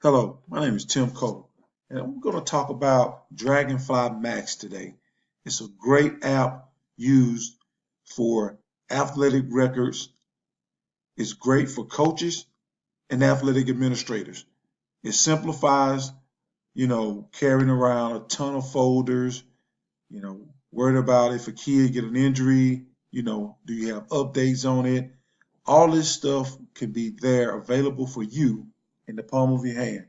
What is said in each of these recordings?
Hello, my name is Tim Cole, and I'm going to talk about Dragonfly Max today. It's a great app used for athletic records. It's great for coaches and athletic administrators. It simplifies, carrying around a ton of folders, worried about if a kid get an injury, do you have updates on it? All this stuff can be there available for you in the palm of your hand.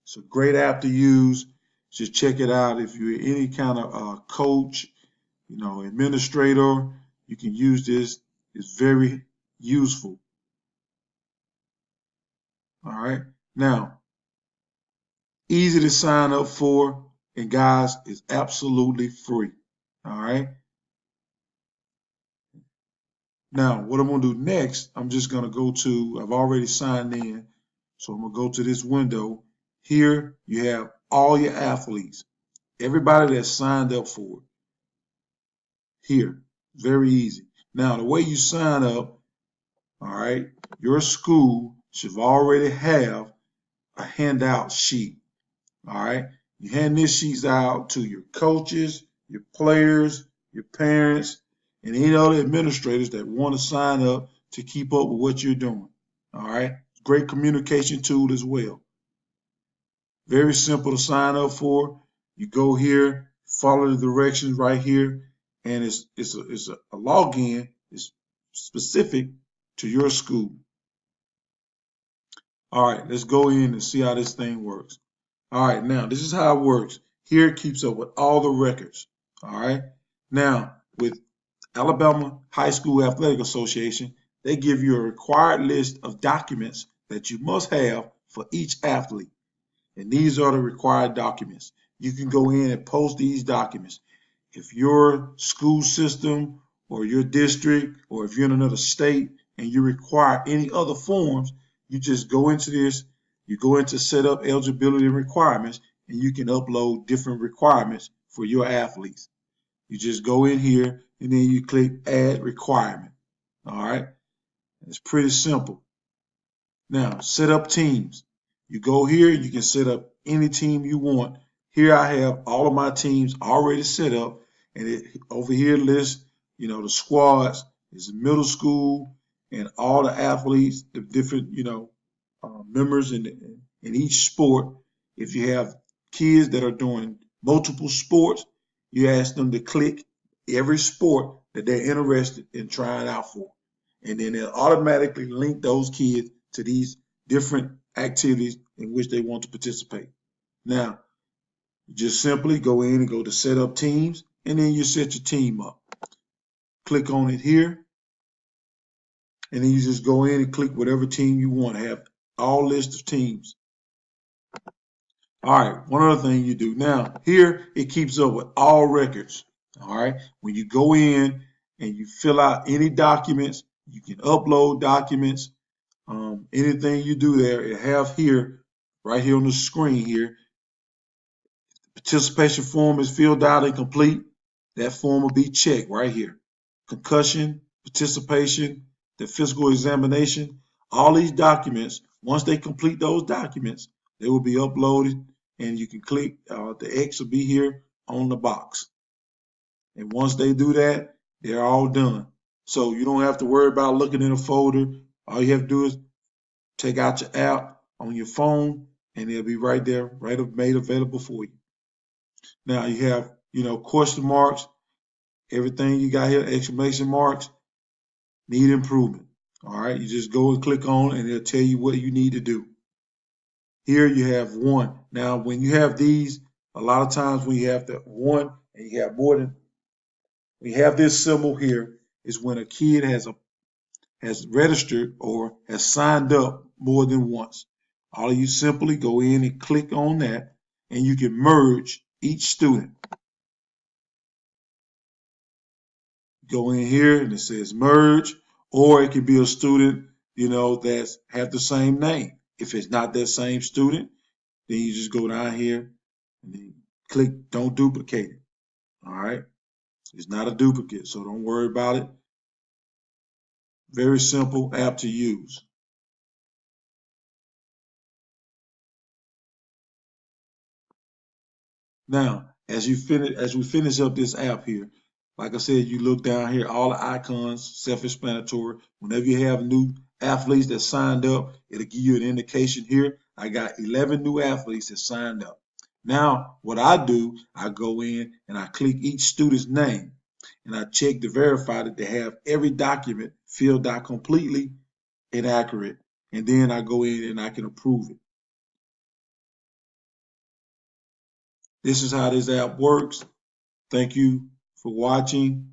It's a great app to use. Just check it out. If you're any kind of coach, administrator, you can use this. It's very useful. All right. Now, easy to sign up for, and guys, it's absolutely free. All right. Now, what I'm going to do next, I'm just going to go to, I've already signed in, so I'm going to go to this window. Here you have all your athletes, everybody that's signed up for it. Here, very easy. Now, the way you sign up, all right, your school should already have a handout sheet, all right? You hand these sheets out to your coaches, your players, your parents, and any other administrators that want to sign up to keep up with what you're doing, all right? Great communication tool as well. Very simple to sign up for. You go here, follow the directions right here, and it's a login. It's specific to your school. All right, let's go in and see how this thing works. All right, now this is how it works. Here it keeps up with all the records. All right. Now with Alabama High School Athletic Association, they give you a required list of documents that you must have for each athlete. And these are the required documents. You can go in and post these documents. If your school system or your district, or if you're in another state and you require any other forms, you just go into this, you go into set up eligibility and requirements, and you can upload different requirements for your athletes. You just go in here and then you click add requirement. All right. It's pretty simple. Now, set up teams. You go here, you can set up any team you want. Here I have all of my teams already set up, and over here lists, the squads, is middle school, and all the athletes, the different, members in each sport. If you have kids that are doing multiple sports, you ask them to click every sport that they're interested in trying out for. And then it'll automatically link those kids to these different activities in which they want to participate. Now, you just simply go in and go to set up teams, and then you set your team up. Click on it here, and then you just go in and click whatever team you want to have all list of teams. All right, one other thing you do. Now, here it keeps up with all records. All right, when you go in and you fill out any documents, you can upload documents. Anything you do there, it have here, right here on the screen here, participation form is filled out and complete. That form will be checked right here. Concussion, participation, the physical examination, all these documents, once they complete those documents, they will be uploaded and you can click, the X will be here on the box. And once they do that, they're all done. So you don't have to worry about looking in a folder. All you have to do is take out your app on your phone and it'll be right there, right made available for you. Now you have, question marks, everything you got here, exclamation marks, need improvement. All right, you just go and click on and it'll tell you what you need to do. Here you have one. Now, when you have these, a lot of times when you have the one and you have more than, we have this symbol here is when a kid has registered or has signed up more than once. All of you simply go in and click on that, and you can merge each student. Go in here and it says merge, or it could be a student, that's have the same name. If it's not that same student, then you just go down here and then click don't duplicate it. All right. It's not a duplicate, so don't worry about it. Very simple app to use. Now, as we finish up this app here, like I said, you look down here, all the icons, self-explanatory. Whenever you have new athletes that signed up, it'll give you an indication here. I got 11 new athletes that signed up. Now, what I do, I go in and I click each student's name and I check to verify that they have every document filled out completely and accurate. And then I go in and I can approve it. This is how this app works. Thank you for watching.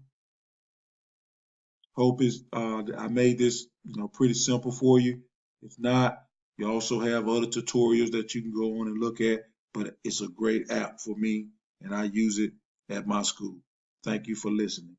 Hope is I made this pretty simple for you. If not, you also have other tutorials that you can go on and look at. But it's a great app for me, and I use it at my school. Thank you for listening.